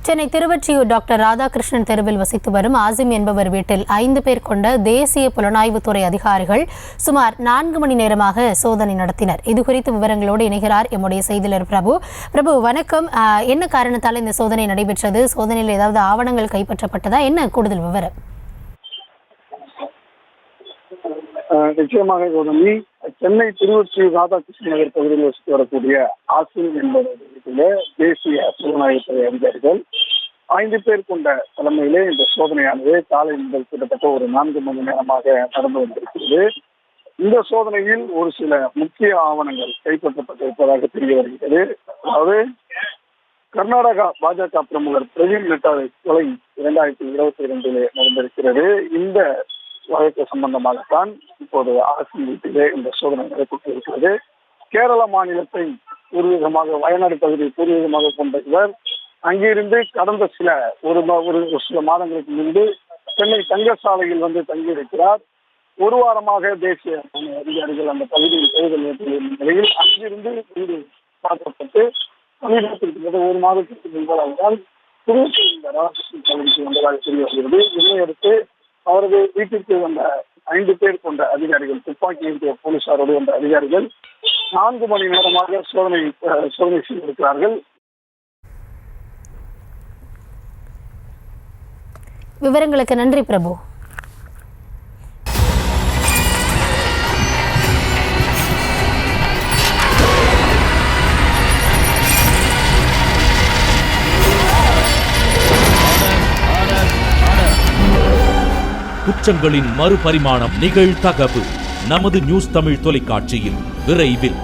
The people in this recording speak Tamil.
சென்னை திருவொற்றியூர் டாக்டர் ராதாகிருஷ்ணன் தெருவில் வசித்து வரும் ஆசிம் என்பவர் வீட்டில் 5 பேர் கொண்ட தேசிய புலனாய்வுத்துறை அதிகாரிகள் சுமார் 4 மணி நேரமாக சோதனை நடத்தினர். இதுகுறித்து விவரங்களோடு இணைகிறார் எம்முடைய செய்தியாளர் பிரபு. வணக்கம். என்ன காரணத்தால் இந்த சோதனை நடைபெற்றது? சோதனையில் ஏதாவது ஆவணங்கள் கைப்பற்றப்பட்டதா? என்ன கூடுதல் விவரம்? நிச்சயமாக கௌதமி, சென்னை திருவொற்றியூர் ராதாகிருஷ்ணன் நகர் பகுதியில் வசித்து வரக்கூடிய ஆசிம் என்பவர்களுடைய தேசிய புலனாய்வுத்துறை அதிகாரிகள் 5 பேர் கொண்ட தலைமையிலே இந்த சோதனையானது காலை முதல் கிட்டத்தட்ட ஒரு 4 மணி நேரமாக நடந்து வந்திருக்கிறது. இந்த சோதனையில் ஒரு சில முக்கிய ஆவணங்கள் கைப்பற்றப்பட்டிருப்பதாக தெரிய வருகிறது. அதாவது கர்நாடகா பாஜக பிரமுகர் பிரவீன் நட்டாவை கொலை 2022 நடந்திருக்கிறது. இந்த வழக்கு சம்பந்தமாகத்தான் இப்போது ஆசிம் வீட்டிலே இந்த சோதனை நடைபெற்றிருக்கிறது. கேரள மாநிலத்தை பூர்வீகமாக வயநாடு பகுதியை பூர்வீகமாக கொண்ட இவர் அங்கிருந்து கடந்த சில மாதங்களுக்கு முன்பு சென்னை தங்கசாலையில் வந்து தங்கியிருக்கிறார். ஒரு வாரமாக தேசிய அதிகாரிகள் அந்த பகுதியில் தேர்தல் ஏற்படும் நிலையில் அங்கிருந்து வீடு பார்க்கப்பட்டு சமீபத்திற்கு 1 மாதத்திற்கு முன்பதாக திருவொற்றியூர் இந்த ராதாகிருஷ்ணன் பகுதிக்கு வந்ததாக தெரிய வருகிறது. இதையடுத்து அவரது வீட்டிற்கு வந்த 5 பேர் கொண்ட அதிகாரிகள், துப்பாக்கி ஏந்திய போலீசாரோடு வந்த அதிகாரிகள் 4 மணி நேரமாக சோதனை செய்திருக்கிறார்கள். விவரங்களுக்கு நன்றி பிரபு. குற்றங்களின் மறுபரிமாணம் நிகழ்தகவு நமது நியூஸ் தமிழ் தொலைக்காட்சியில் விரைவில்.